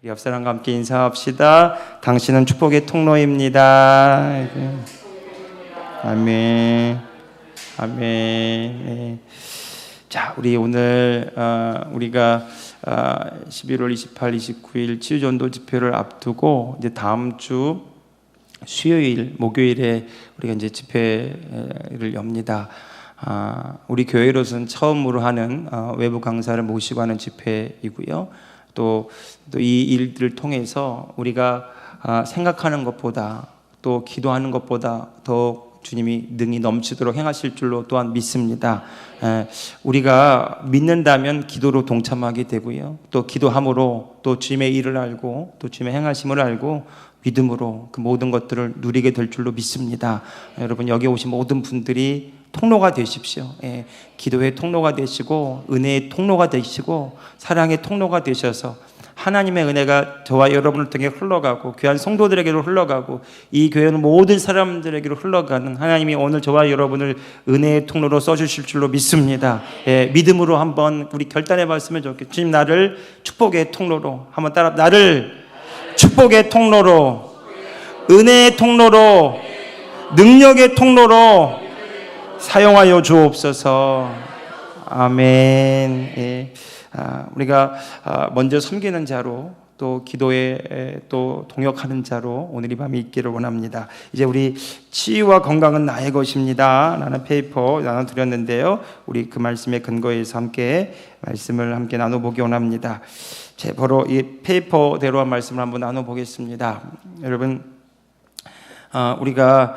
우리 옆 사람과 함께 인사합시다. 당신은 축복의 통로입니다. 아멘. 아멘. 네. 자, 우리 오늘 우리가 11월 28, 29일 치유전도 집회를 앞두고 이제 다음 주 수요일, 목요일에 우리가 이제 집회를 엽니다. 우리 교회로서는 처음으로 하는 외부 강사를 모시고 하는 집회이고요. 또 이 일들을 통해서 우리가 생각하는 것보다 또 기도하는 것보다 더 주님이 능히 넘치도록 행하실 줄로 또한 믿습니다. 우리가 믿는다면 기도로 동참하게 되고요. 또 기도함으로 또 주님의 일을 알고 또 주님의 행하심을 알고 믿음으로 그 모든 것들을 누리게 될 줄로 믿습니다. 여러분, 여기 오신 모든 분들이 통로가 되십시오. 기도의 통로가 되시고 은혜의 통로가 되시고 사랑의 통로가 되셔서 하나님의 은혜가 저와 여러분을 통해 흘러가고 귀한 성도들에게로 흘러가고 이 교회는 모든 사람들에게로 흘러가는 하나님이 오늘 저와 여러분을 은혜의 통로로 써주실 줄로 믿습니다. 믿음으로 한번 우리 결단해 봤으면 좋겠습니다. 주님, 나를 축복의 통로로, 한번 따라, 나를 축복의 통로로, 은혜의 통로로, 능력의 통로로 사용하여 주옵소서. 아멘. 우리가 먼저 섬기는 자로 또 기도에 또 동역하는 자로 오늘 이 밤이 있기를 원합니다. 이제 우리 치유와 건강은 나의 것입니다 라는 페이퍼 나눠드렸는데요. 우리 그 말씀에 근거해서 함께 말씀을 함께 나눠보기 원합니다. 바로 이 페이퍼대로 한 말씀을 한번 나눠보겠습니다. 여러분, 우리가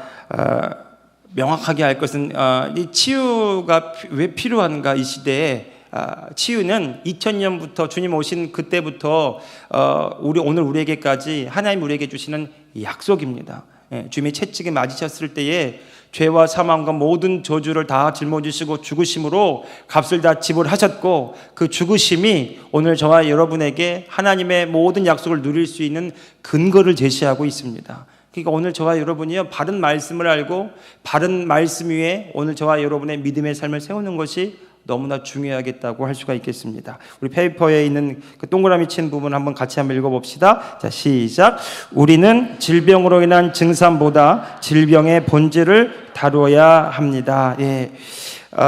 명확하게 알 것은 이 치유가 왜 필요한가. 이 시대에 치유는 2000년부터 주님 오신 그때부터 오늘 우리에게까지 하나님 우리에게 주시는 약속입니다. 주님이 채찍에 맞으셨을 때에 죄와 사망과 모든 저주를 다 짊어지시고 죽으심으로 값을 다 지불하셨고, 그 죽으심이 오늘 저와 여러분에게 하나님의 모든 약속을 누릴 수 있는 근거를 제시하고 있습니다. 그러니까 오늘 저와 여러분이요, 바른 말씀을 알고 바른 말씀 위에 오늘 저와 여러분의 믿음의 삶을 세우는 것이 너무나 중요하겠다고 할 수가 있겠습니다. 우리 페이퍼에 있는 그 동그라미 친 부분 한번 같이 한번 읽어봅시다. 자, 시작. 우리는 질병으로 인한 증상보다 질병의 본질을 다루어야 합니다.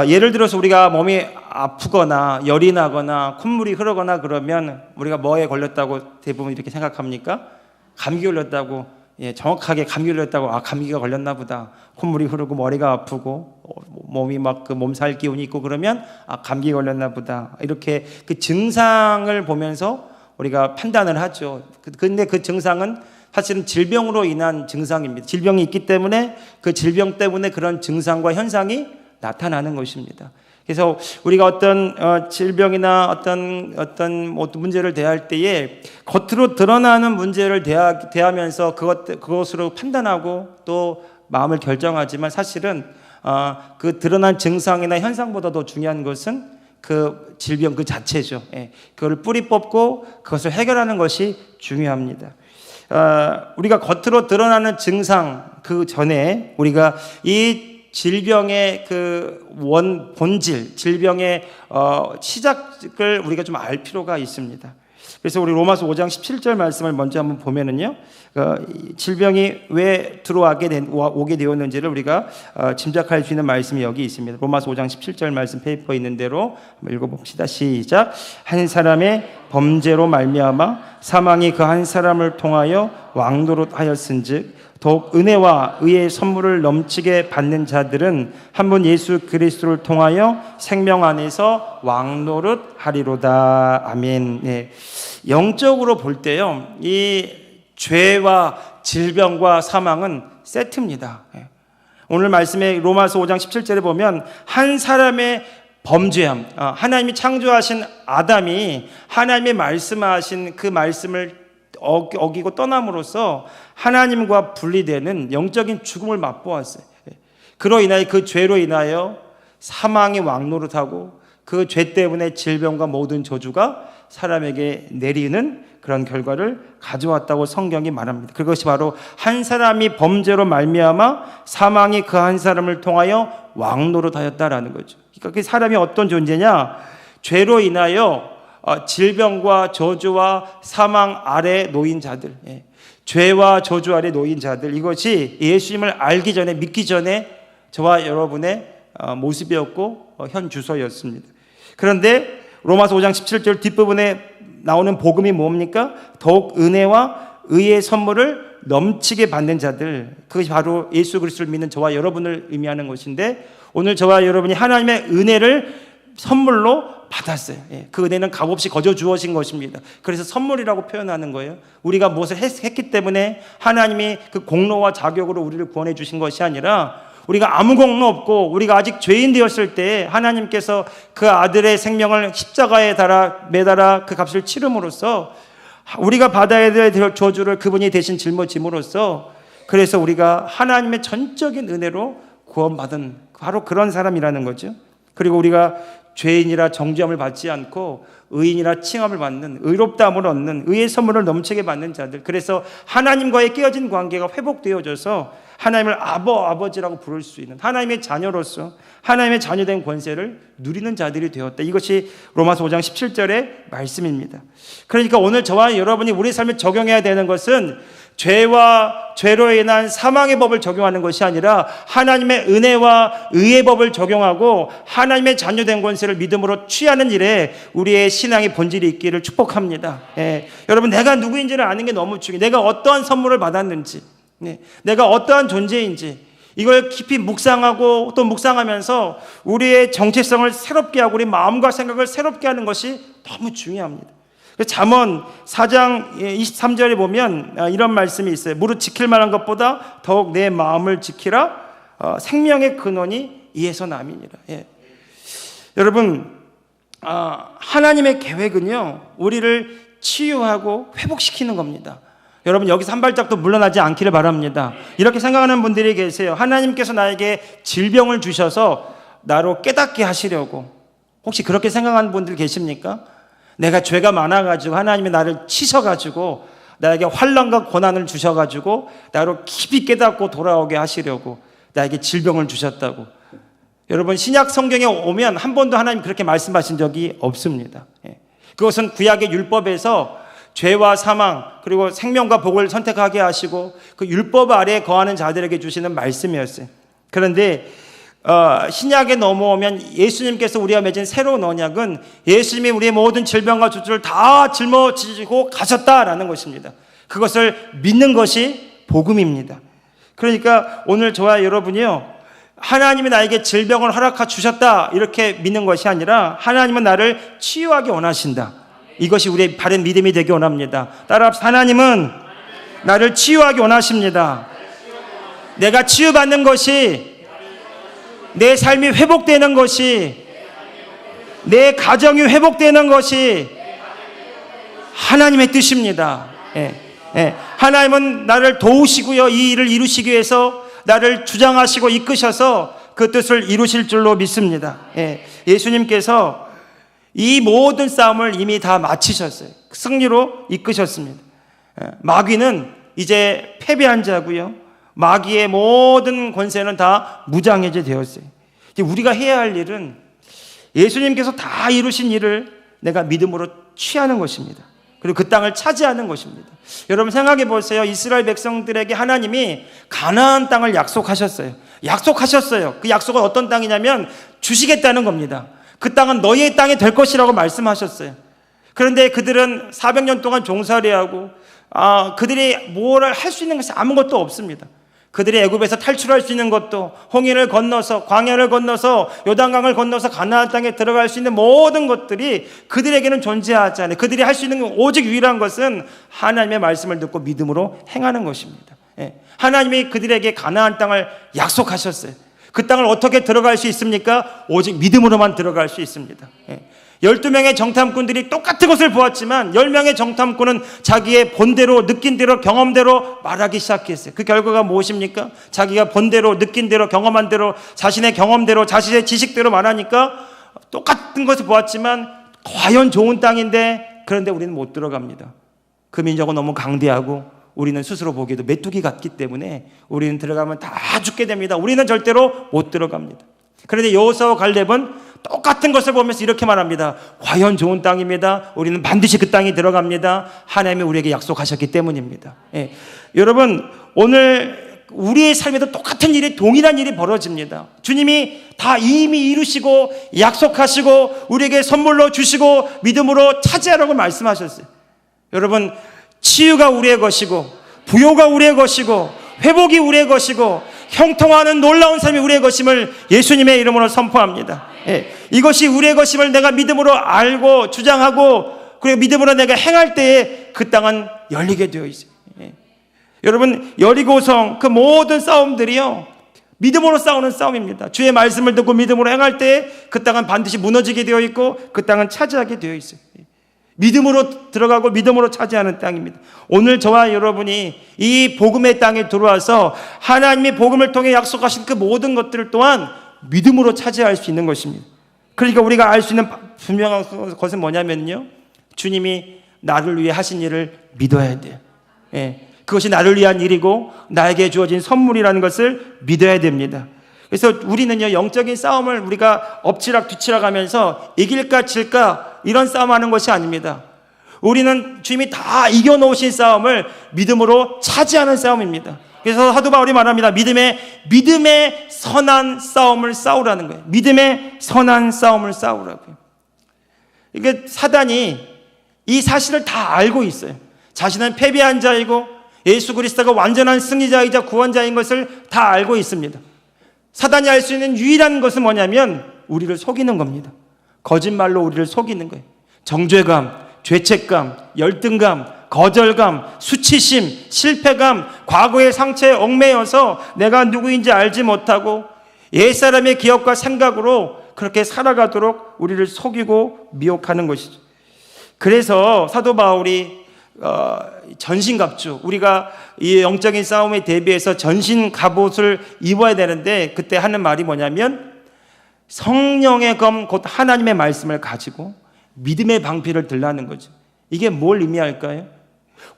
예를 들어서 우리가 몸이 아프거나 열이 나거나 콧물이 흐르거나 그러면 우리가 뭐에 걸렸다고 대부분 이렇게 생각합니까? 감기 걸렸다고. 정확하게 감기 걸렸다고, 감기가 걸렸나 보다. 콧물이 흐르고 머리가 아프고 몸이 막 그 몸살 기운이 있고 그러면 감기 걸렸나 보다. 이렇게 그 증상을 보면서 우리가 판단을 하죠. 근데 그 증상은 사실은 질병으로 인한 증상입니다. 질병이 있기 때문에 그 질병 때문에 그런 증상과 현상이 나타나는 것입니다. 그래서 우리가 어떤 질병이나 어떤 문제를 대할 때에 겉으로 드러나는 문제를 대하면서 그것으로 판단하고 또 마음을 결정하지만 사실은 그 드러난 증상이나 현상보다 더 중요한 것은 그 질병 그 자체죠. 그걸 뿌리 뽑고 그것을 해결하는 것이 중요합니다. 우리가 겉으로 드러나는 증상 그 전에 우리가 이 질병의 그 본질, 질병의 시작을 우리가 좀 알 필요가 있습니다. 그래서 우리 로마서 5장 17절 말씀을 먼저 한번 보면은요, 질병이 왜 오게 되었는지를 우리가 짐작할 수 있는 말씀이 여기 있습니다. 로마서 5장 17절 말씀 페이퍼에 있는 대로 한번 읽어봅시다. 시작. 한 사람의 범죄로 말미암아 사망이 그 한 사람을 통하여 왕노릇하였은즉 더욱 은혜와 의의 선물을 넘치게 받는 자들은 한 분 예수 그리스도를 통하여 생명 안에서 왕노릇하리로다. 아멘. 영적으로 볼 때요, 이 죄와 질병과 사망은 세트입니다. 오늘 말씀에 로마서 5장 17절에 보면 한 사람의 범죄함, 하나님이 창조하신 아담이 하나님의 말씀하신 그 말씀을 어기고 떠남으로써 하나님과 분리되는 영적인 죽음을 맛보았어요. 그로 인하여 그 죄로 인하여 사망이 왕노릇하고 그 죄 때문에 질병과 모든 저주가 사람에게 내리는 그런 결과를 가져왔다고 성경이 말합니다. 그것이 바로 한 사람이 범죄로 말미암아 사망이 그 한 사람을 통하여 왕노릇하였다라는 거죠. 그러니까 그 사람이 어떤 존재냐? 죄로 인하여 질병과 저주와 사망 아래 놓인 자들, 죄와 저주 아래 놓인 자들, 이것이 예수님을 알기 전에, 믿기 전에 저와 여러분의 모습이었고 현 주소였습니다. 그런데 로마서 5장 17절 뒷부분에 나오는 복음이 뭡니까? 더욱 은혜와 의의 선물을 넘치게 받는 자들, 그것이 바로 예수 그리스도를 믿는 저와 여러분을 의미하는 것인데, 오늘 저와 여러분이 하나님의 은혜를 선물로 받았어요. 그 은혜는 값없이 거저 주어진 것입니다. 그래서 선물이라고 표현하는 거예요. 우리가 무엇을 했기 때문에 하나님이 그 공로와 자격으로 우리를 구원해 주신 것이 아니라, 우리가 아무 공로 없고 우리가 아직 죄인 되었을 때 하나님께서 그 아들의 생명을 십자가에 매달아 그 값을 치름으로써 우리가 받아야 될 저주를 그분이 대신 짊어짐으로써, 그래서 우리가 하나님의 전적인 은혜로 구원받은 바로 그런 사람이라는 거죠. 그리고 우리가 죄인이라 정죄함을 받지 않고 의인이라 칭함을 받는, 의롭다함을 얻는, 의의 선물을 넘치게 받는 자들, 그래서 하나님과의 깨어진 관계가 회복되어져서 하나님을 아버지라고 부를 수 있는 하나님의 자녀로서 하나님의 자녀된 권세를 누리는 자들이 되었다. 이것이 로마서 5장 17절의 말씀입니다. 그러니까 오늘 저와 여러분이 우리 삶에 적용해야 되는 것은 죄와 죄로 인한 사망의 법을 적용하는 것이 아니라 하나님의 은혜와 의의 법을 적용하고 하나님의 자녀된 권세를 믿음으로 취하는 일에 우리의 신앙의 본질이 있기를 축복합니다. 여러분, 내가 누구인지를 아는 게 너무 중요해요. 내가 어떠한 선물을 받았는지, 내가 어떠한 존재인지 이걸 깊이 묵상하고 또 묵상하면서 우리의 정체성을 새롭게 하고 우리 마음과 생각을 새롭게 하는 것이 너무 중요합니다. 잠언 4장 23절에 보면 이런 말씀이 있어요. 무릇 지킬 만한 것보다 더욱 내 마음을 지키라. 생명의 근원이 이에서 남이니라. 여러분, 하나님의 계획은요, 우리를 치유하고 회복시키는 겁니다. 여러분, 여기서 한 발짝도 물러나지 않기를 바랍니다. 이렇게 생각하는 분들이 계세요. 하나님께서 나에게 질병을 주셔서 나로 깨닫게 하시려고. 혹시 그렇게 생각하는 분들 계십니까? 내가 죄가 많아가지고 하나님이 나를 치셔가지고 나에게 환난과 고난을 주셔가지고 나로 깊이 깨닫고 돌아오게 하시려고 나에게 질병을 주셨다고. 여러분, 신약 성경에 오면 한 번도 하나님 그렇게 말씀하신 적이 없습니다. 그것은 구약의 율법에서 죄와 사망 그리고 생명과 복을 선택하게 하시고 그 율법 아래에 거하는 자들에게 주시는 말씀이었어요. 그런데 신약에 넘어오면 예수님께서 우리와 맺은 새로운 언약은 예수님이 우리의 모든 질병과 저주를 다 짊어지고 가셨다라는 것입니다. 그것을 믿는 것이 복음입니다. 그러니까 오늘 저와 여러분이요, 하나님이 나에게 질병을 허락하 주셨다 이렇게 믿는 것이 아니라 하나님은 나를 치유하기 원하신다. 이것이 우리의 바른 믿음이 되기 원합니다. 따라합시다. 하나님은 나를 치유하기 원하십니다. 내가 치유받는 것이, 내 삶이 회복되는 것이, 내 가정이 회복되는 것이 하나님의 뜻입니다. 하나님은 나를 도우시고요, 이 일을 이루시기 위해서 나를 주장하시고 이끄셔서 그 뜻을 이루실 줄로 믿습니다. 예수님께서 이 모든 싸움을 이미 다 마치셨어요. 승리로 이끄셨습니다. 마귀는 이제 패배한 자고요, 마귀의 모든 권세는 다 무장해제 되었어요. 이제 우리가 해야 할 일은 예수님께서 다 이루신 일을 내가 믿음으로 취하는 것입니다. 그리고 그 땅을 차지하는 것입니다. 여러분 생각해 보세요. 이스라엘 백성들에게 하나님이 가나안 땅을 약속하셨어요. 그 약속은 어떤 땅이냐면 주시겠다는 겁니다. 그 땅은 너희의 땅이 될 것이라고 말씀하셨어요. 그런데 그들은 400년 동안 종살이하고 그들이 뭘 할 수 있는 것이 아무것도 없습니다. 그들이 애굽에서 탈출할 수 있는 것도, 홍해를 건너서 광야를 건너서 요단강을 건너서 가나안 땅에 들어갈 수 있는 모든 것들이 그들에게는 존재하지 않아요. 그들이 할 수 있는 오직 유일한 것은 하나님의 말씀을 듣고 믿음으로 행하는 것입니다. 하나님이 그들에게 가나안 땅을 약속하셨어요. 그 땅을 어떻게 들어갈 수 있습니까? 오직 믿음으로만 들어갈 수 있습니다. 12명의 정탐꾼들이 똑같은 것을 보았지만 10명의 정탐꾼은 자기의 본대로, 느낀 대로, 경험대로 말하기 시작했어요. 그 결과가 무엇입니까? 자기가 본대로, 느낀 대로, 경험한 대로, 자신의 경험대로, 자신의 지식대로 말하니까 똑같은 것을 보았지만 과연 좋은 땅인데, 그런데 우리는 못 들어갑니다. 그 민족은 너무 강대하고 우리는 스스로 보기에도 메뚜기 같기 때문에 우리는 들어가면 다 죽게 됩니다. 우리는 절대로 못 들어갑니다. 그런데 여호수아와 갈렙은 똑같은 것을 보면서 이렇게 말합니다. 과연 좋은 땅입니다. 우리는 반드시 그 땅에 들어갑니다. 하나님이 우리에게 약속하셨기 때문입니다. 예. 여러분, 오늘 우리의 삶에도 똑같은 일이, 동일한 일이 벌어집니다. 주님이 다 이미 이루시고 약속하시고 우리에게 선물로 주시고 믿음으로 차지하라고 말씀하셨어요. 여러분, 치유가 우리의 것이고 부요가 우리의 것이고 회복이 우리의 것이고 형통하는 놀라운 삶이 우리의 것임을 예수님의 이름으로 선포합니다. 예, 이것이 우리의 것임을 내가 믿음으로 알고 주장하고 그리고 믿음으로 내가 행할 때에 그 땅은 열리게 되어 있어요. 예. 여러분, 여리고성 그 모든 싸움들이요, 믿음으로 싸우는 싸움입니다. 주의 말씀을 듣고 믿음으로 행할 때에 그 땅은 반드시 무너지게 되어 있고 그 땅은 차지하게 되어 있어요. 믿음으로 들어가고 믿음으로 차지하는 땅입니다. 오늘 저와 여러분이 이 복음의 땅에 들어와서 하나님이 복음을 통해 약속하신 그 모든 것들 또한 믿음으로 차지할 수 있는 것입니다. 그러니까 우리가 알 수 있는 분명한 것은 뭐냐면요, 주님이 나를 위해 하신 일을 믿어야 돼요. 예, 그것이 나를 위한 일이고 나에게 주어진 선물이라는 것을 믿어야 됩니다. 그래서 우리는요, 영적인 싸움을 우리가 엎치락 뒤치락 하면서 이길까 질까 이런 싸움하는 것이 아닙니다. 우리는 주님이 다 이겨놓으신 싸움을 믿음으로 차지하는 싸움입니다. 그래서 사도 바울이 말합니다. 믿음의 선한 싸움을 싸우라는 거예요. 믿음의 선한 싸움을 싸우라고요. 이게 사단이 이 사실을 다 알고 있어요. 자신은 패배한 자이고 예수 그리스도가 완전한 승리자이자 구원자인 것을 다 알고 있습니다. 사단이 알 수 있는 유일한 것은 뭐냐면 우리를 속이는 겁니다. 거짓말로 우리를 속이는 거예요. 정죄감, 죄책감, 열등감, 거절감, 수치심, 실패감, 과거의 상처에 얽매여서 내가 누구인지 알지 못하고 옛사람의 기억과 생각으로 그렇게 살아가도록 우리를 속이고 미혹하는 것이죠. 그래서 사도 바울이 전신갑주, 우리가 이 영적인 싸움에 대비해서 전신 갑옷을 입어야 되는데 그때 하는 말이 뭐냐면 성령의 검 곧 하나님의 말씀을 가지고 믿음의 방패를 들라는 거죠. 이게 뭘 의미할까요?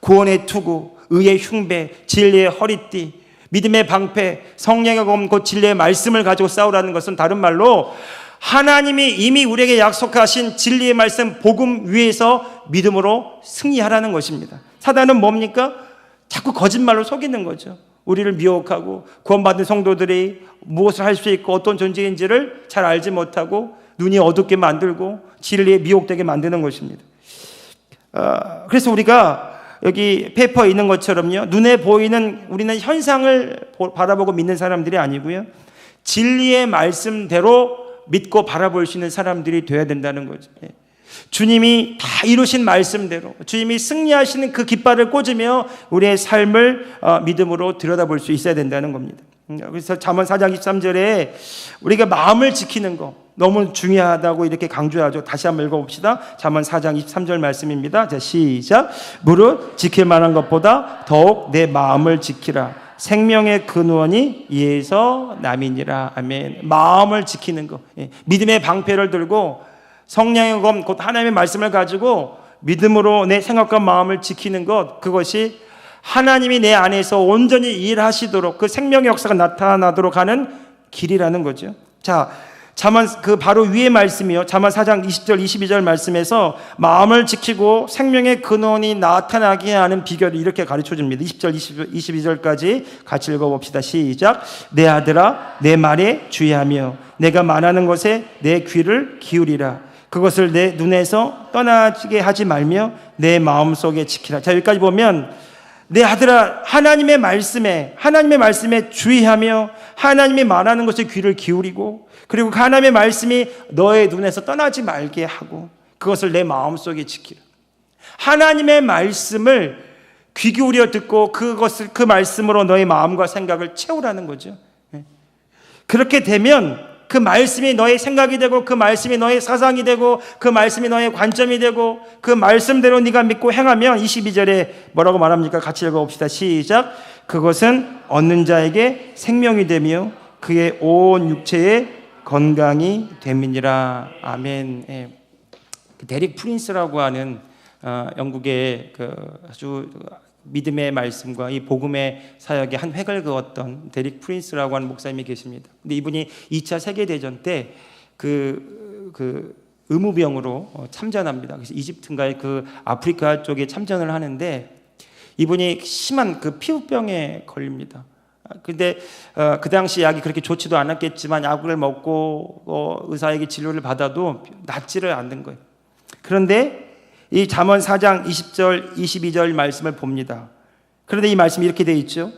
구원의 투구, 의의 흉배, 진리의 허리띠, 믿음의 방패, 성령의 검 곧 진리의 말씀을 가지고 싸우라는 것은 다른 말로 하나님이 이미 우리에게 약속하신 진리의 말씀 복음 위에서 믿음으로 승리하라는 것입니다. 사단은 뭡니까? 자꾸 거짓말로 속이는 거죠. 우리를 미혹하고 구원받은 성도들이 무엇을 할 수 있고 어떤 존재인지를 잘 알지 못하고 눈이 어둡게 만들고 진리에 미혹되게 만드는 것입니다. 그래서 우리가 여기 페이퍼에 있는 것처럼요, 눈에 보이는 우리는 현상을 바라보고 믿는 사람들이 아니고요, 진리의 말씀대로 믿고 바라볼 수 있는 사람들이 되어야 된다는 거죠. 주님이 다 이루신 말씀대로 주님이 승리하시는 그 깃발을 꽂으며 우리의 삶을 믿음으로 들여다볼 수 있어야 된다는 겁니다. 그래서 잠언 4장 23절에 우리가 마음을 지키는 거 너무 중요하다고 이렇게 강조하죠. 다시 한번 읽어봅시다. 잠언 4장 23절 말씀입니다. 자, 시작. 무릇 지킬 만한 것보다 더욱 내 마음을 지키라. 생명의 근원이 이에서 남이니라. 아멘. 마음을 지키는 것, 믿음의 방패를 들고 성령의 검 곧 하나님의 말씀을 가지고 믿음으로 내 생각과 마음을 지키는 것, 그것이 하나님이 내 안에서 온전히 일하시도록 그 생명의 역사가 나타나도록 하는 길이라는 거죠. 자, 잠언 그 바로 위의 말씀이요, 잠언 4장 20절 22절 말씀에서 마음을 지키고 생명의 근원이 나타나게 하는 비결을 이렇게 가르쳐 줍니다. 20절 22절까지 같이 읽어봅시다. 시작. 내 아들아 내 말에 주의하며 내가 말하는 것에 내 귀를 기울이라. 그것을 내 눈에서 떠나게 하지 말며 내 마음속에 지키라. 자, 여기까지 보면 내 아들아, 하나님의 말씀에 주의하며 하나님이 말하는 것에 귀를 기울이고, 그리고 그 하나님의 말씀이 너의 눈에서 떠나지 말게 하고 그것을 내 마음속에 지키라. 하나님의 말씀을 귀 기울여 듣고 그것을 그 말씀으로 너의 마음과 생각을 채우라는 거죠. 그렇게 되면 그 말씀이 너의 생각이 되고 그 말씀이 너의 사상이 되고 그 말씀이 너의 관점이 되고 그 말씀대로 네가 믿고 행하면 22절에 뭐라고 말합니까? 같이 읽어봅시다. 시작. 그것은 얻는 자에게 생명이 되며 그의 온 육체에 건강이 됨이니라. 아멘. 예. 데릭 프린스라고 하는 영국의 그 아주 믿음의 말씀과 이 복음의 사역에 한 획을 그었던 데릭 프린스라고 하는 목사님이 계십니다. 근데 이분이 2차 세계대전 때 그 그 의무병으로 참전합니다. 그래서 이집트인가의 그 아프리카 쪽에 참전을 하는데 이분이 심한 그 피부병에 걸립니다. 근데 그 당시 약이 그렇게 좋지도 않았겠지만 약을 먹고 의사에게 진료를 받아도 낫지를 않는 거예요. 그런데 이 잠언 4장 20절 22절 말씀을 봅니다. 그런데 이 말씀이 이렇게 되어 있죠.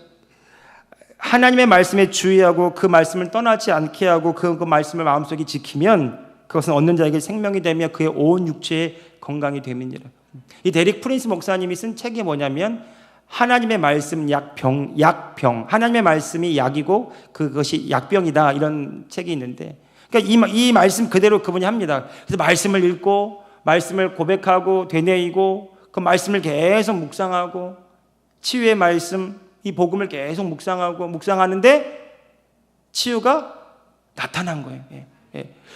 하나님의 말씀에 주의하고 그 말씀을 떠나지 않게 하고 그 말씀을 마음속에 지키면 그것은 얻는 자에게 생명이 되며 그의 온 육체의 건강이 됨이니라. 이 데릭 프린스 목사님이 쓴 책이 뭐냐면 하나님의 말씀 약병 하나님의 말씀이 약이고 그것이 약병이다 이런 책이 있는데 그러니까 이 말씀 그대로 그분이 합니다. 그래서 말씀을 읽고 말씀을 고백하고 되뇌이고 그 말씀을 계속 묵상하고 치유의 말씀 이 복음을 계속 묵상하는데 치유가 나타난 거예요.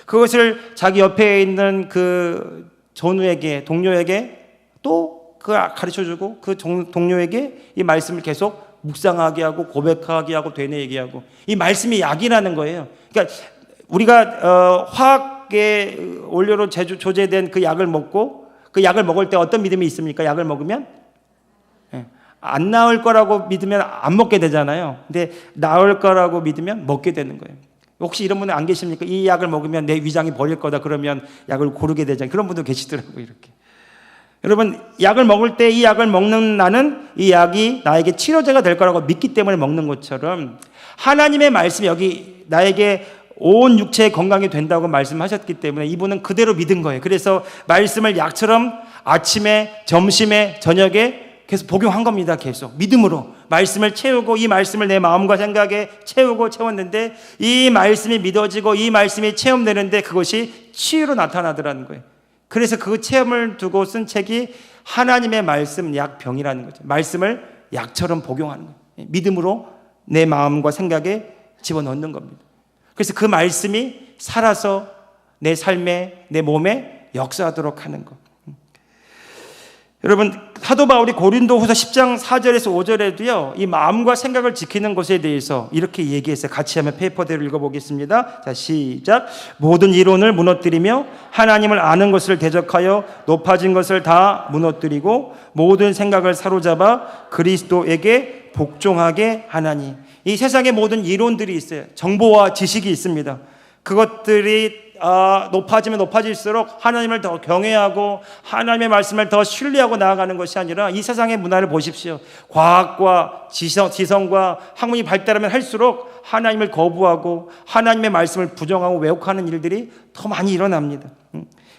그것을 자기 옆에 있는 그 전우에게 동료에게 또 그걸 가르쳐주고 그 동료에게 이 말씀을 계속 묵상하게 하고 고백하게 하고 되뇌이게 하고 이 말씀이 약이라는 거예요. 그러니까 우리가 화학의 원료로 조제된 그 약을 먹고 그 약을 먹을 때 어떤 믿음이 있습니까? 약을 먹으면 안 나을 거라고 믿으면 안 먹게 되잖아요. 근데 나을 거라고 믿으면 먹게 되는 거예요. 혹시 이런 분은 안 계십니까? 이 약을 먹으면 내 위장이 버릴 거다 그러면 약을 고르게 되잖아요. 그런 분도 계시더라고요. 이렇게. 여러분 약을 먹을 때 이 약을 먹는 나는 이 약이 나에게 치료제가 될 거라고 믿기 때문에 먹는 것처럼 하나님의 말씀이 여기 나에게 온 육체의 건강이 된다고 말씀하셨기 때문에 이분은 그대로 믿은 거예요. 그래서 말씀을 약처럼 아침에 점심에 저녁에 계속 복용한 겁니다. 계속 믿음으로 말씀을 채우고 이 말씀을 내 마음과 생각에 채웠는데 이 말씀이 믿어지고 이 말씀이 체험되는데 그것이 치유로 나타나더라는 거예요. 그래서 그 체험을 두고 쓴 책이 하나님의 말씀 약병이라는 거죠. 말씀을 약처럼 복용하는 거예요. 믿음으로 내 마음과 생각에 집어넣는 겁니다. 그래서 그 말씀이 살아서 내 삶에 내 몸에 역사하도록 하는 것. 여러분 사도 바울이 고린도후서 10장 4절에서 5절에도요 이 마음과 생각을 지키는 것에 대해서 이렇게 얘기했어요. 같이 한번 페이퍼대로 읽어보겠습니다. 자 시작. 모든 이론을 무너뜨리며 하나님을 아는 것을 대적하여 높아진 것을 다 무너뜨리고 모든 생각을 사로잡아 그리스도에게 복종하게 하나니. 이 세상에 모든 이론들이 있어요. 정보와 지식이 있습니다. 그것들이 높아지면 높아질수록 하나님을 더 경외하고 하나님의 말씀을 더 신뢰하고 나아가는 것이 아니라 이 세상의 문화를 보십시오. 과학과 지성과 학문이 발달하면 할수록 하나님을 거부하고 하나님의 말씀을 부정하고 왜곡하는 일들이 더 많이 일어납니다.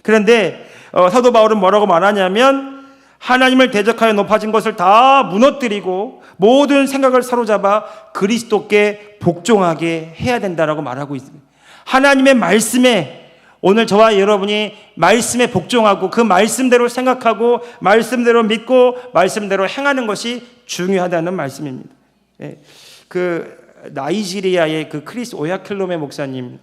그런데 사도 바울은 뭐라고 말하냐면 하나님을 대적하여 높아진 것을 다 무너뜨리고 모든 생각을 사로잡아 그리스도께 복종하게 해야 된다라고 말하고 있습니다. 하나님의 말씀에 오늘 저와 여러분이 말씀에 복종하고 그 말씀대로 생각하고 말씀대로 믿고 말씀대로 행하는 것이 중요하다는 말씀입니다. 그 나이지리아의 그 크리스 오야킬로메 목사님,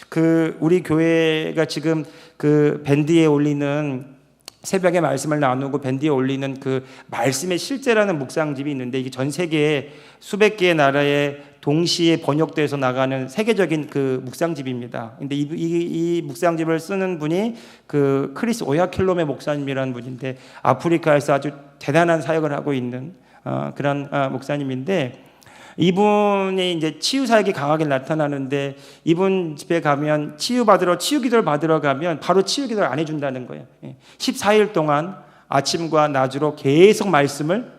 그 우리 교회가 지금 그 밴드에 올리는 새벽에 말씀을 나누고 밴드에 올리는 그 말씀의 실제라는 묵상집이 있는데 이게 전 세계에 수백 개의 나라에 동시에 번역돼서 나가는 세계적인 그 묵상집입니다. 근데 이 묵상집을 쓰는 분이 그 크리스 오야킬로메 목사님이라는 분인데 아프리카에서 아주 대단한 사역을 하고 있는 그런 목사님인데 이분이 이제 치유 사역이 강하게 나타나는데 이분 집에 가면 치유 기도를 받으러 가면 바로 치유 기도를 안 해준다는 거예요. 14일 동안 아침과 낮으로 계속 말씀을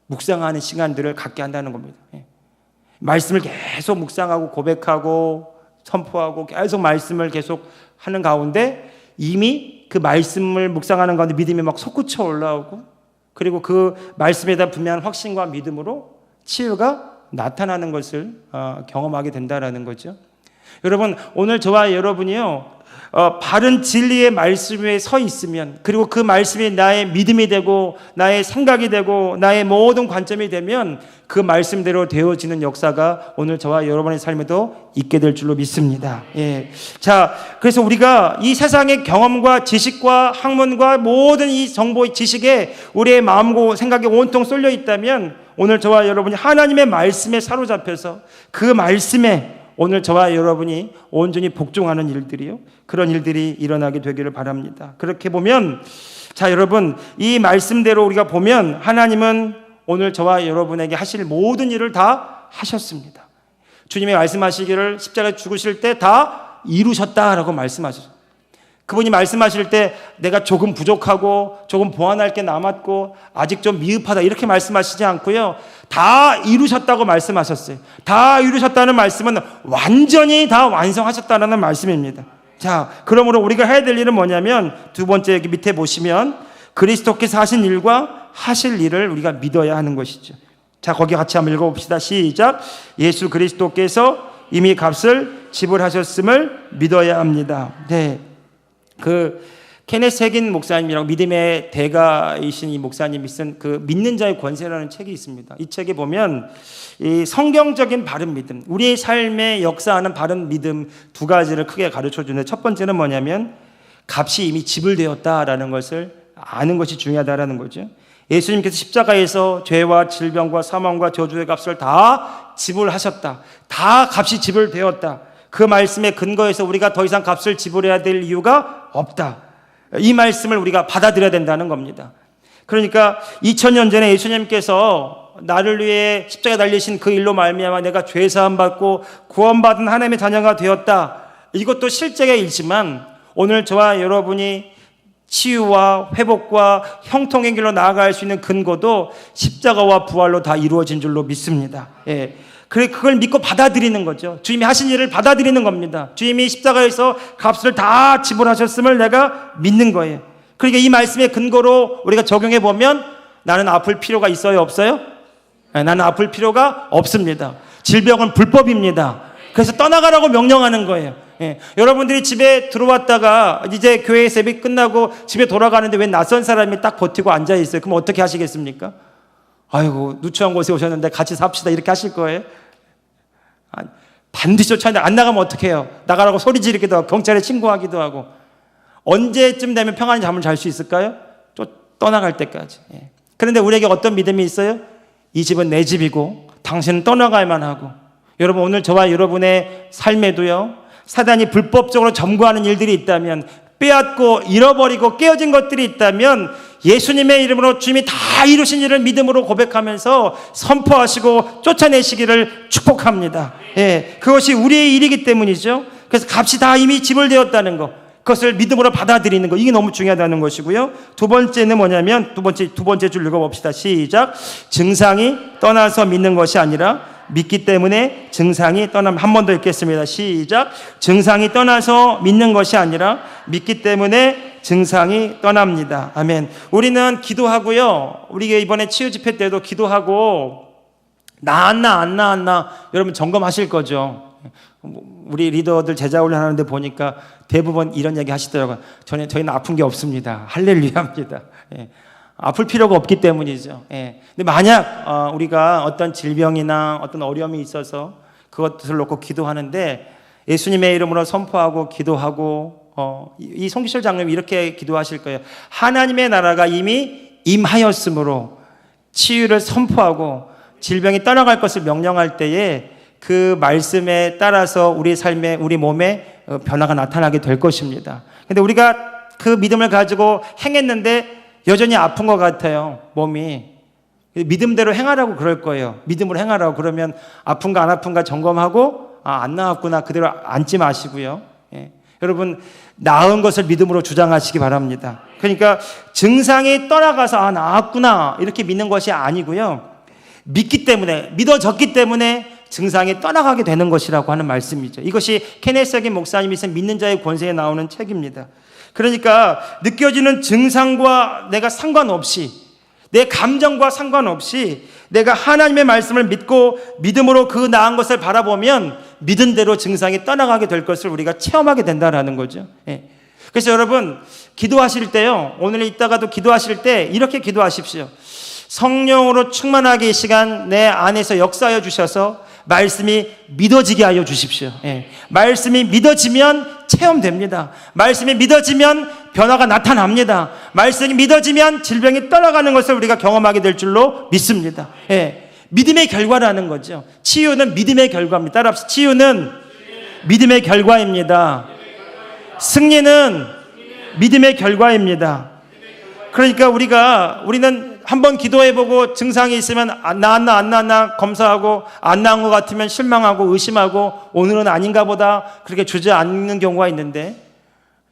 묵상하는 시간들을 갖게 한다는 겁니다. 말씀을 계속 묵상하고 고백하고 선포하고 계속 말씀을 계속 하는 가운데 이미 그 말씀을 묵상하는 가운데 믿음이 막 솟구쳐 올라오고 그리고 그 말씀에 대한 분명한 확신과 믿음으로 치유가 나타나는 것을 경험하게 된다라는 거죠. 여러분 오늘 저와 여러분이요 바른 진리의 말씀 위에 서 있으면 그리고 그 말씀이 나의 믿음이 되고 나의 생각이 되고 나의 모든 관점이 되면 그 말씀대로 되어지는 역사가 오늘 저와 여러분의 삶에도 있게 될 줄로 믿습니다. 자, 그래서 우리가 이 세상의 경험과 지식과 학문과 모든 이 정보 지식에 우리의 마음과 생각이 온통 쏠려 있다면 오늘 저와 여러분이 하나님의 말씀에 사로잡혀서 그 말씀에 오늘 저와 여러분이 온전히 복종하는 일들이요, 그런 일들이 일어나게 되기를 바랍니다. 그렇게 보면, 자 여러분, 이 말씀대로 우리가 보면 하나님은 오늘 저와 여러분에게 하실 모든 일을 다 하셨습니다. 주님이 말씀하시기를 십자가에 죽으실 때 다 이루셨다라고 말씀하셨어요. 그분이 말씀하실 때 내가 조금 부족하고 조금 보완할 게 남았고 아직 좀 미흡하다 이렇게 말씀하시지 않고요, 다 이루셨다고 말씀하셨어요. 다 이루셨다는 말씀은 완전히 다 완성하셨다는 말씀입니다. 자, 그러므로 우리가 해야 될 일은 뭐냐면, 두 번째 여기 밑에 보시면 그리스도께서 하신 일과 하실 일을 우리가 믿어야 하는 것이죠. 자, 거기 같이 한번 읽어봅시다. 시작. 예수 그리스도께서 이미 값을 지불하셨음을 믿어야 합니다. 네. 케네스 해긴 목사님이라고 믿음의 대가이신 이 목사님이 쓴 믿는 자의 권세라는 책이 있습니다. 이 책에 보면 이 성경적인 바른 믿음, 우리의 삶에 역사하는 바른 믿음 두 가지를 크게 가르쳐 주는데, 첫 번째는 뭐냐면 값이 이미 지불되었다라는 것을 아는 것이 중요하다라는 거죠. 예수님께서 십자가에서 죄와 질병과 사망과 저주의 값을 다 지불하셨다. 다 값이 지불되었다. 그 말씀에 근거해서 우리가 더 이상 값을 지불해야 될 이유가 없다. 이 말씀을 우리가 받아들여야 된다는 겁니다. 그러니까 2000년 전에 예수님께서 나를 위해 십자가에 달리신 그 일로 말미암아 내가 죄 사함 받고 구원받은 하나님의 자녀가 되었다. 이것도 실제의 일이지만 오늘 저와 여러분이 치유와 회복과 형통의 길로 나아갈 수 있는 근거도 십자가와 부활로 다 이루어진 줄로 믿습니다. 예. 그걸 믿고 받아들이는 거죠. 주님이 하신 일을 받아들이는 겁니다. 주님이 십자가에서 값을 다 지불하셨음을 내가 믿는 거예요. 그러니까 이 말씀의 근거로 우리가 적용해 보면 나는 아플 필요가 있어요, 없어요? 나는 아플 필요가 없습니다. 질병은 불법입니다. 그래서 떠나가라고 명령하는 거예요. 예. 여러분들이 집에 들어왔다가 이제 교회 예배 끝나고 집에 돌아가는데 왜 낯선 사람이 딱 버티고 앉아 있어요? 그럼 어떻게 하시겠습니까? 아이고, 누추한 곳에 오셨는데 같이 삽시다 이렇게 하실 거예요? 아니, 반드시 쫓아내는데 안 나가면 어떻게 해요? 나가라고 소리 지르기도 하고 경찰에 신고하기도 하고. 언제쯤 되면 평안히 잠을 잘 수 있을까요? 떠나갈 때까지. 예. 그런데 우리에게 어떤 믿음이 있어요? 이 집은 내 집이고 당신은 떠나가야만 하고. 여러분, 오늘 저와 여러분의 삶에도요, 사단이 불법적으로 점거하는 일들이 있다면, 빼앗고 잃어버리고 깨어진 것들이 있다면 예수님의 이름으로 주님이 다 이루신 일을 믿음으로 고백하면서 선포하시고 쫓아내시기를 축복합니다. 예, 그것이 우리의 일이기 때문이죠. 그래서 값이 다 이미 지불되었다는 것, 그것을 믿음으로 받아들이는 것, 이게 너무 중요하다는 것이고요. 두 번째는 뭐냐면 두 번째 줄 읽어봅시다. 시작. 증상이 떠나서 믿는 것이 아니라 믿기 때문에 증상이 떠나면, 한 번 더 읽겠습니다. 시작. 증상이 떠나서 믿는 것이 아니라 믿기 때문에 증상이 떠납니다. 아멘. 우리는 기도하고요, 우리가 이번에 치유 집회 때도 기도하고 나았나 안 나았나 여러분 점검하실 거죠. 우리 리더들 제자 훈련하는데 보니까 대부분 이런 얘기 하시더라고요. 저희는 아픈 게 없습니다. 할렐루야입니다. 예. 아플 필요가 없기 때문이죠. 예. 근데 만약 우리가 어떤 질병이나 어떤 어려움이 있어서 그것을 놓고 기도하는데 예수님의 이름으로 선포하고 기도하고, 이 송기철 장로님이 이렇게 기도하실 거예요. 하나님의 나라가 이미 임하였으므로 치유를 선포하고 질병이 떠나갈 것을 명령할 때에 그 말씀에 따라서 우리 삶에, 우리 몸에 변화가 나타나게 될 것입니다. 근데 우리가 그 믿음을 가지고 행했는데 여전히 아픈 것 같아요, 몸이. 믿음대로 행하라고 그럴 거예요. 믿음으로 행하라고. 그러면 아픈가 안 아픈가 점검하고, 안 나았구나, 그대로 앉지 마시고요. 예. 여러분, 나은 것을 믿음으로 주장하시기 바랍니다. 그러니까 증상이 떠나가서 나았구나 이렇게 믿는 것이 아니고요, 믿기 때문에, 믿어졌기 때문에 증상이 떠나가게 되는 것이라고 하는 말씀이죠. 이것이 케네스 해긴 목사님이 쓴 믿는 자의 권세에 나오는 책입니다. 그러니까 느껴지는 증상과 내가 상관없이, 내 감정과 상관없이 내가 하나님의 말씀을 믿고 믿음으로 그 나은 것을 바라보면 믿은 대로 증상이 떠나가게 될 것을 우리가 체험하게 된다는 거죠. 예. 그래서 여러분, 기도하실 때요, 오늘 이따가도 기도하실 때 이렇게 기도하십시오. 성령으로 충만하게 이 시간 내 안에서 역사하여 주셔서 말씀이 믿어지게 하여 주십시오. 예. 말씀이 믿어지면 체험됩니다. 말씀이 믿어지면 변화가 나타납니다. 말씀이 믿어지면 질병이 떠나가는 것을 우리가 경험하게 될 줄로 믿습니다. 예. 믿음의 결과라는 거죠. 치유는 믿음의 결과입니다. 따라합시다. 치유는 믿음의 결과입니다. 승리는 믿음의 결과입니다. 그러니까 우리는 한번 기도해보고 증상이 있으면 안 나았나 검사하고 안 나은 것 같으면 실망하고 의심하고 오늘은 아닌가 보다 그렇게 주저앉는 경우가 있는데,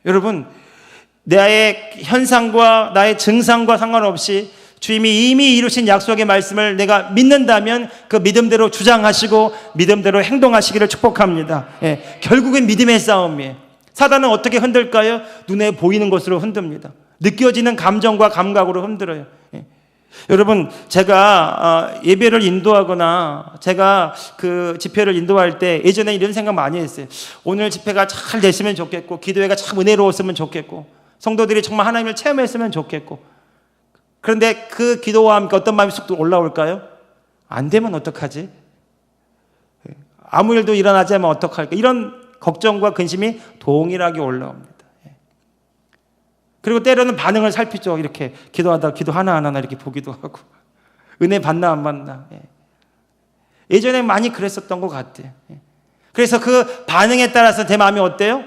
여러분, 나의 현상과 나의 증상과 상관없이 주님이 이미 이루신 약속의 말씀을 내가 믿는다면 그 믿음대로 주장하시고 믿음대로 행동하시기를 축복합니다. 결국은 믿음의 싸움이에요. 사단은 어떻게 흔들까요? 눈에 보이는 것으로 흔듭니다. 느껴지는 감정과 감각으로 흔들어요. 여러분, 제가 예배를 인도하거나 제가 그 집회를 인도할 때 예전에 이런 생각 많이 했어요. 오늘 집회가 잘 됐으면 좋겠고, 기도회가 참 은혜로웠으면 좋겠고, 성도들이 정말 하나님을 체험했으면 좋겠고. 그런데 그 기도와 함께 어떤 마음이 쑥 올라올까요? 안 되면 어떡하지? 아무 일도 일어나지 않으면 어떡할까? 이런 걱정과 근심이 동일하게 올라옵니다. 그리고 때로는 반응을 살피죠. 이렇게 기도하다 기도 하나하나 이렇게 보기도 하고, 은혜 받나 안 받나. 예전에 많이 그랬었던 것 같아요. 그래서 그 반응에 따라서 제 마음이 어때요?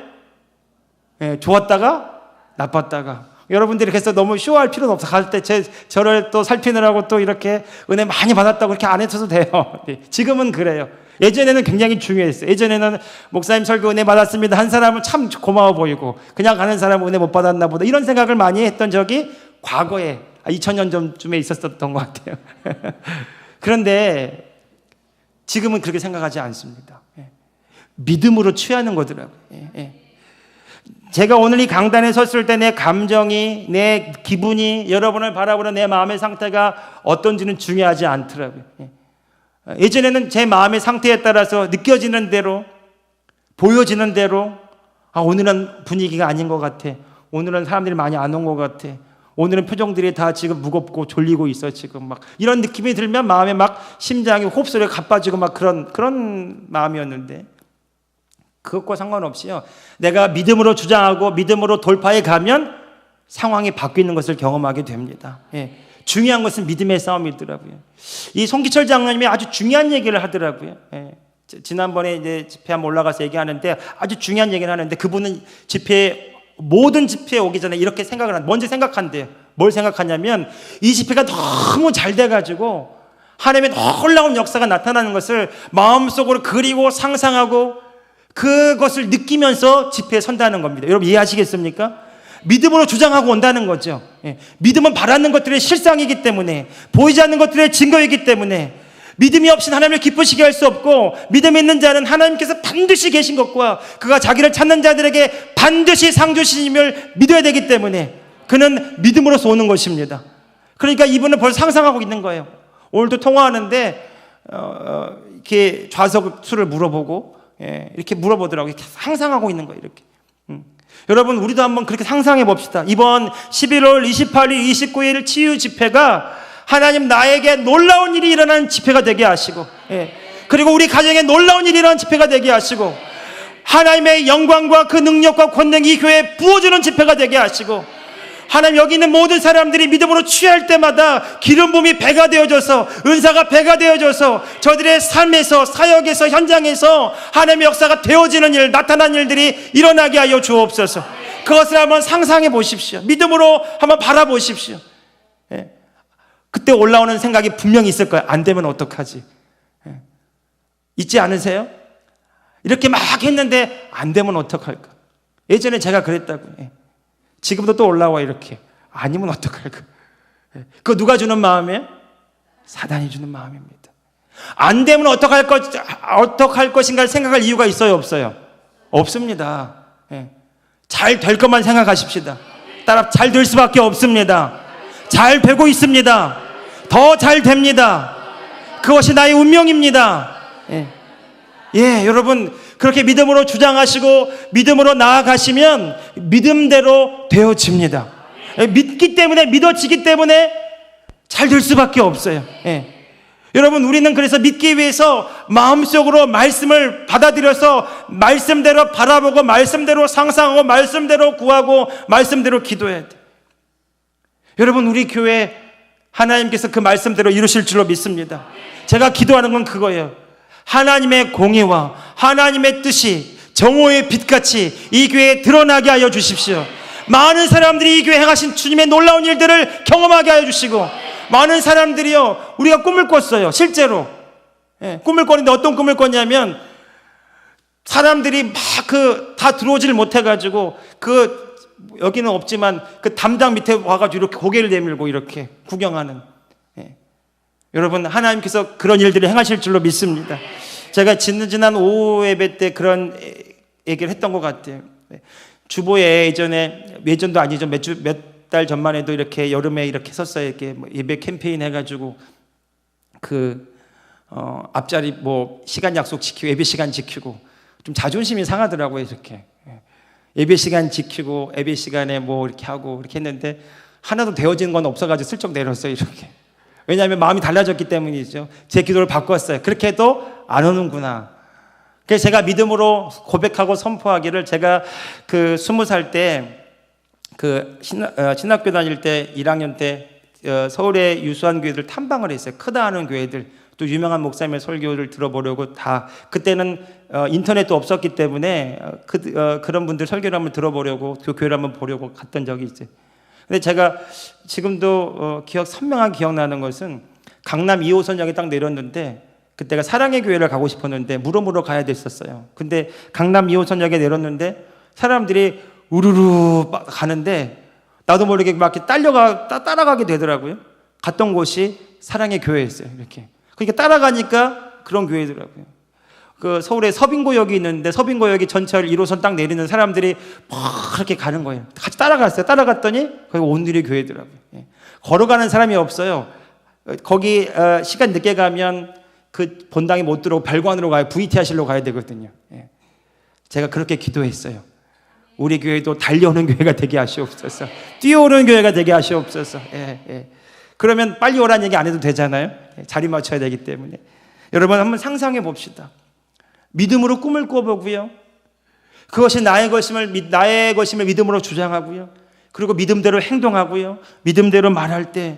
좋았다가 나빴다가. 여러분들이 그래서 너무 쇼할 필요는 없어. 갈 때 저를 또 살피느라고 또 이렇게 은혜 많이 받았다고 그렇게 안 해줘도 돼요. 지금은 그래요. 예전에는 굉장히 중요했어요. 예전에는 목사님 설교 은혜 받았습니다 한 사람은 참 고마워 보이고, 그냥 가는 사람은 은혜 못 받았나 보다 이런 생각을 많이 했던 적이 과거에 2000년 전쯤에 있었던 것 같아요. 그런데 지금은 그렇게 생각하지 않습니다. 믿음으로 취하는 거더라고요. 제가 오늘 이 강단에 섰을 때 내 감정이, 내 기분이, 여러분을 바라보는 내 마음의 상태가 어떤지는 중요하지 않더라고요. 예전에는 제 마음의 상태에 따라서 느껴지는 대로, 보여지는 대로, 오늘은 분위기가 아닌 것 같아, 오늘은 사람들이 많이 안 온 것 같아, 오늘은 표정들이 다 지금 무겁고 졸리고 있어, 지금 막 이런 느낌이 들면 마음에 막 심장이 호흡소리가 가빠지고 막 그런 마음이었는데, 그것과 상관없이요, 내가 믿음으로 주장하고 믿음으로 돌파해 가면 상황이 바뀌는 것을 경험하게 됩니다. 중요한 것은 믿음의 싸움이더라고요. 이 송기철 장로님이 아주 중요한 얘기를 하더라고요. 지난번에 이제 집회 한번 올라가서 얘기하는데 아주 중요한 얘기를 하는데, 그분은 모든 집회에 오기 전에 이렇게 생각을 먼저 생각한대요. 뭘 생각하냐면, 이 집회가 너무 잘 돼가지고 하나님의 놀라운 역사가 나타나는 것을 마음속으로 그리고 상상하고 그것을 느끼면서 집회에 선다는 겁니다. 여러분 이해하시겠습니까? 믿음으로 주장하고 온다는 거죠. 믿음은 바라는 것들의 실상이기 때문에, 보이지 않는 것들의 증거이기 때문에, 믿음이 없이는 하나님을 기쁘시게 할 수 없고, 믿음이 있는 자는 하나님께서 반드시 계신 것과 그가 자기를 찾는 자들에게 반드시 상 주심을 믿어야 되기 때문에 그는 믿음으로서 오는 것입니다. 그러니까 이분은 벌써 상상하고 있는 거예요. 오늘도 통화하는데 이렇게 좌석 수를 물어보고 이렇게 물어보더라고요. 이렇게 상상하고 있는 거예요. 이렇게. 여러분, 우리도 한번 그렇게 상상해 봅시다. 이번 11월 28일, 29일 치유 집회가 하나님 나에게 놀라운 일이 일어나는 집회가 되게 하시고, 그리고 우리 가정에 놀라운 일이 일어나는 집회가 되게 하시고, 하나님의 영광과 그 능력과 권능이 이 교회에 부어주는 집회가 되게 하시고, 하나님 여기 있는 모든 사람들이 믿음으로 취할 때마다 기름 부음이 배가 되어져서, 은사가 배가 되어져서 저들의 삶에서, 사역에서, 현장에서 하나님의 역사가 되어지는 일, 나타난 일들이 일어나게 하여 주옵소서. 그것을 한번 상상해 보십시오. 믿음으로 한번 바라보십시오. 그때 올라오는 생각이 분명히 있을 거예요. 안 되면 어떡하지? 있지 않으세요? 이렇게 막 했는데 안 되면 어떡할까? 예전에 제가 그랬다고요. 지금도 또 올라와 이렇게. 아니면 어떡할까? 그거 누가 주는 마음이에요? 사단이 주는 마음입니다. 안 되면 어떡할 것인가를 생각할 이유가 있어요, 없어요? 없습니다. 잘 될 것만 생각하십시다. 따라 잘 될 수밖에 없습니다. 잘 되고 있습니다. 더 잘 됩니다. 그것이 나의 운명입니다. 여러분, 그렇게 믿음으로 주장하시고 믿음으로 나아가시면 믿음대로 되어집니다. 믿기 때문에, 믿어지기 때문에 잘 될 수밖에 없어요. 여러분, 우리는 그래서 믿기 위해서 마음속으로 말씀을 받아들여서 말씀대로 바라보고 말씀대로 상상하고 말씀대로 구하고 말씀대로 기도해야 돼요. 여러분, 우리 교회 하나님께서 그 말씀대로 이루실 줄로 믿습니다. 제가 기도하는 건 그거예요. 하나님의 공의와 하나님의 뜻이 정오의 빛같이 이 교회에 드러나게 하여 주십시오. 많은 사람들이 이 교회에 행하신 주님의 놀라운 일들을 경험하게 하여 주시고, 많은 사람들이요, 우리가 꿈을 꿨어요. 실제로 꿈을 꿨는데 어떤 꿈을 꿨냐면, 사람들이 막 다 들어오지를 못해가지고 여기는 없지만 그 담장 밑에 와가지고 이렇게 고개를 내밀고 이렇게 구경하는. 여러분, 하나님께서 그런 일들을 행하실 줄로 믿습니다. 제가 지난 오후 예배 때 그런 얘기를 했던 것 같아요. 주보에 예전도 아니죠. 몇 달 전만 해도 이렇게 여름에 이렇게 썼어요. 이렇게 예배 캠페인 해가지고 앞자리 시간 약속 지키고 예배 시간 지키고, 좀 자존심이 상하더라고요. 이렇게 예배 시간 지키고 예배 시간에 이렇게 하고 이렇게 했는데 하나도 되어진 건 없어가지고 슬쩍 내렸어요. 이렇게. 왜냐하면 마음이 달라졌기 때문이죠. 제 기도를 바꿨어요. 그렇게 해도 안 오는구나. 그래서 제가 믿음으로 고백하고 선포하기를, 제가 20살 때 신학교 다닐 때 1학년 때 서울의 유수한 교회들 탐방을 했어요. 크다 하는 교회들, 또 유명한 목사님의 설교를 들어보려고 그때는 인터넷도 없었기 때문에 그런 분들 설교를 한번 들어보려고, 그 교회를 한번 보려고 갔던 적이 있어요. 근데 제가 지금도 선명하게 기억나는 것은, 강남 2호선역에 딱 내렸는데, 그때가 사랑의 교회를 가고 싶었는데 무덤으로 가야 됐었어요. 근데 강남 2호선역에 내렸는데 사람들이 우르르 가는데 나도 모르게 막 이렇게 따라가게 되더라고요. 갔던 곳이 사랑의 교회였어요. 이렇게. 그러니까 따라가니까 그런 교회더라고요. 서울에 서빙고역이 있는데 서빙고역이 전철 1호선 딱 내리는 사람들이 막 그렇게 가는 거예요. 같이 따라갔어요. 따라갔더니 거기 온누리 교회더라고요. 걸어가는 사람이 없어요. 거기 시간 늦게 가면 그 본당에 못 들어오고 별관으로 가요. VT하실로 가야 되거든요. 제가 그렇게 기도했어요. 우리 교회도 달려오는 교회가 되게 하시옵소서. 뛰어오는 교회가 되게 하시옵소서. 그러면 빨리 오라는 얘기 안 해도 되잖아요. 자리 맞춰야 되기 때문에. 여러분, 한번 상상해 봅시다. 믿음으로 꿈을 꿔보고요, 그것이 나의 것임을 믿음으로 주장하고요, 그리고 믿음대로 행동하고요, 믿음대로 말할 때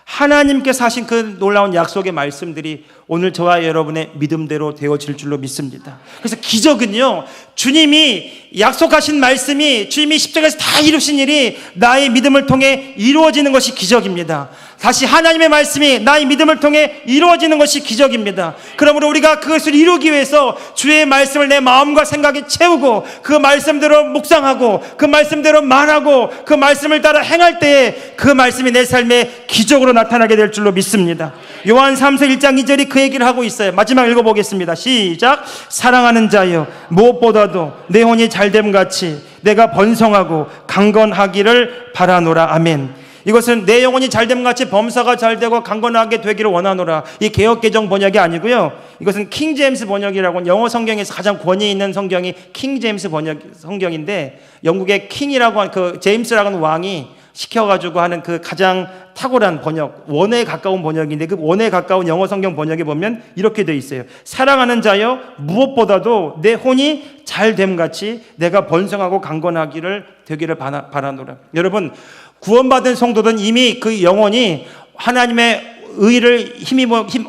하나님께서 하신 그 놀라운 약속의 말씀들이 오늘 저와 여러분의 믿음대로 되어질 줄로 믿습니다. 그래서 기적은요, 주님이 약속하신 말씀이, 주님이 십자가에서 다 이루신 일이 나의 믿음을 통해 이루어지는 것이 기적입니다. 다시 하나님의 말씀이 나의 믿음을 통해 이루어지는 것이 기적입니다. 그러므로 우리가 그것을 이루기 위해서 주의 말씀을 내 마음과 생각에 채우고, 그 말씀대로 묵상하고, 그 말씀대로 말하고, 그 말씀을 따라 행할 때에 그 말씀이 내 삶에 기적으로 나타나게 될 줄로 믿습니다. 요한 3서 1장 2절이 그 얘기를 하고 있어요. 마지막 읽어보겠습니다. 시작. 사랑하는 자여, 무엇보다도 내 혼이 잘됨같이 내가 번성하고 강건하기를 바라노라. 아멘. 이것은 내 영혼이 잘됨같이 범사가 잘되고 강건하게 되기를 원하노라. 이 개역개정 번역이 아니고요, 이것은 킹제임스 번역이라고, 영어 성경에서 가장 권위 있는 성경이 킹제임스 번역 성경인데, 영국의 킹이라고 제임스라고 하는 왕이 시켜가지고 하는 그 가장 탁월한 번역, 원에 가까운 번역인데, 그 원에 가까운 영어 성경 번역에 보면 이렇게 되어 있어요. 사랑하는 자여, 무엇보다도 내 혼이 잘됨같이 내가 번성하고 강건하기를 되기를 바라노라. 여러분, 구원받은 성도들은 이미 그 영혼이 하나님의 의를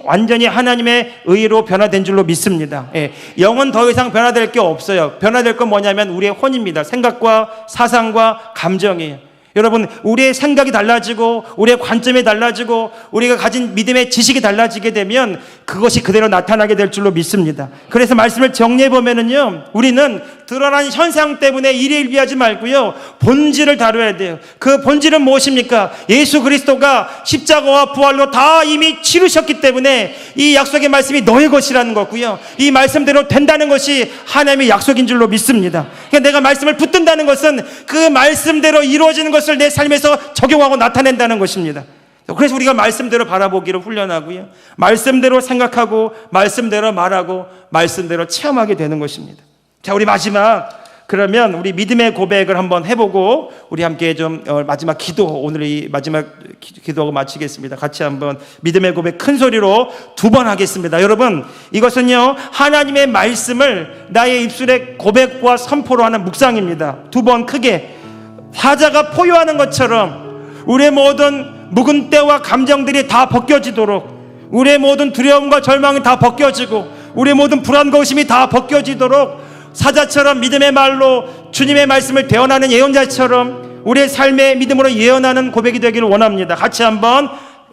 완전히 하나님의 의로 변화된 줄로 믿습니다. 영은 더 이상 변화될 게 없어요. 변화될 건 뭐냐면 우리의 혼입니다. 생각과 사상과 감정이에요. 여러분, 우리의 생각이 달라지고 우리의 관점이 달라지고 우리가 가진 믿음의 지식이 달라지게 되면 그것이 그대로 나타나게 될 줄로 믿습니다. 그래서 말씀을 정리해 보면은요, 우리는 드러난 현상 때문에 일일비하지 말고요, 본질을 다뤄야 돼요. 그 본질은 무엇입니까? 예수 그리스도가 십자가와 부활로 다 이미 치르셨기 때문에 이 약속의 말씀이 너의 것이라는 거고요, 이 말씀대로 된다는 것이 하나님의 약속인 줄로 믿습니다. 그러니까 내가 말씀을 붙든다는 것은 그 말씀대로 이루어지는 것을 내 삶에서 적용하고 나타낸다는 것입니다. 그래서 우리가 말씀대로 바라보기를 훈련하고요, 말씀대로 생각하고 말씀대로 말하고 말씀대로 체험하게 되는 것입니다. 자, 우리 마지막, 그러면 우리 믿음의 고백을 한번 해보고 우리 함께 좀 마지막 기도, 오늘 이 마지막 기도하고 마치겠습니다. 같이 한번 믿음의 고백 큰 소리로 2번 하겠습니다. 여러분, 이것은요, 하나님의 말씀을 나의 입술에 고백과 선포로 하는 묵상입니다. 2번 크게, 사자가 포효하는 것처럼 우리의 모든 묵은 때와 감정들이 다 벗겨지도록, 우리의 모든 두려움과 절망이 다 벗겨지고 우리의 모든 불안과 의심이 다 벗겨지도록 사자처럼 믿음의 말로 주님의 말씀을 대언하는 예언자처럼 우리의 삶의 믿음으로 예언하는 고백이 되기를 원합니다. 같이 한번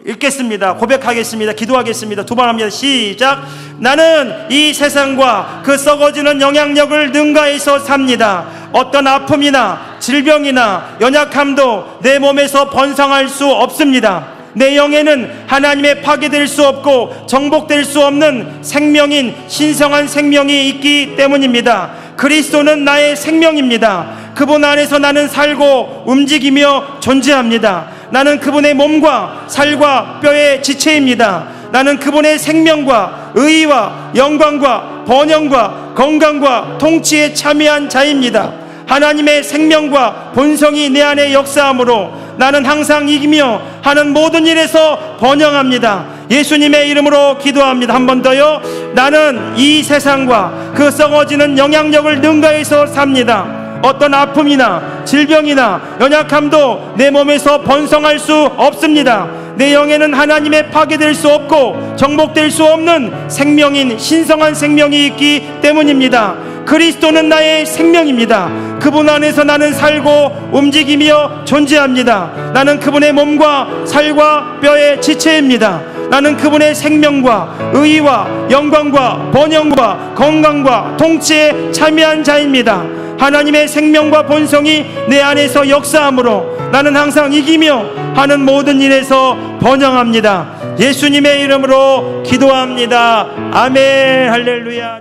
읽겠습니다. 고백하겠습니다. 기도하겠습니다. 두 번 합니다. 시작. 나는 이 세상과 그 썩어지는 영향력을 능가해서 삽니다. 어떤 아픔이나 질병이나 연약함도 내 몸에서 번성할 수 없습니다. 내 영에는 하나님의 파괴될 수 없고 정복될 수 없는 생명인 신성한 생명이 있기 때문입니다. 그리스도는 나의 생명입니다. 그분 안에서 나는 살고 움직이며 존재합니다. 나는 그분의 몸과 살과 뼈의 지체입니다. 나는 그분의 생명과 의의와 영광과 번영과 건강과 통치에 참여한 자입니다. 하나님의 생명과 본성이 내 안에 역사하므로 나는 항상 이기며 하는 모든 일에서 번영합니다. 예수님의 이름으로 기도합니다. 한 번 더요. 나는 이 세상과 그 썩어지는 영향력을 능가해서 삽니다. 어떤 아픔이나 질병이나 연약함도 내 몸에서 번성할 수 없습니다. 내 영에는 하나님의 파괴될 수 없고 정복될 수 없는 생명인 신성한 생명이 있기 때문입니다. 그리스도는 나의 생명입니다. 그분 안에서 나는 살고 움직이며 존재합니다. 나는 그분의 몸과 살과 뼈의 지체입니다. 나는 그분의 생명과 의의와 영광과 번영과 건강과 통치에 참여한 자입니다. 하나님의 생명과 본성이 내 안에서 역사하므로 나는 항상 이기며 하는 모든 일에서 번영합니다. 예수님의 이름으로 기도합니다. 아멘. 할렐루야.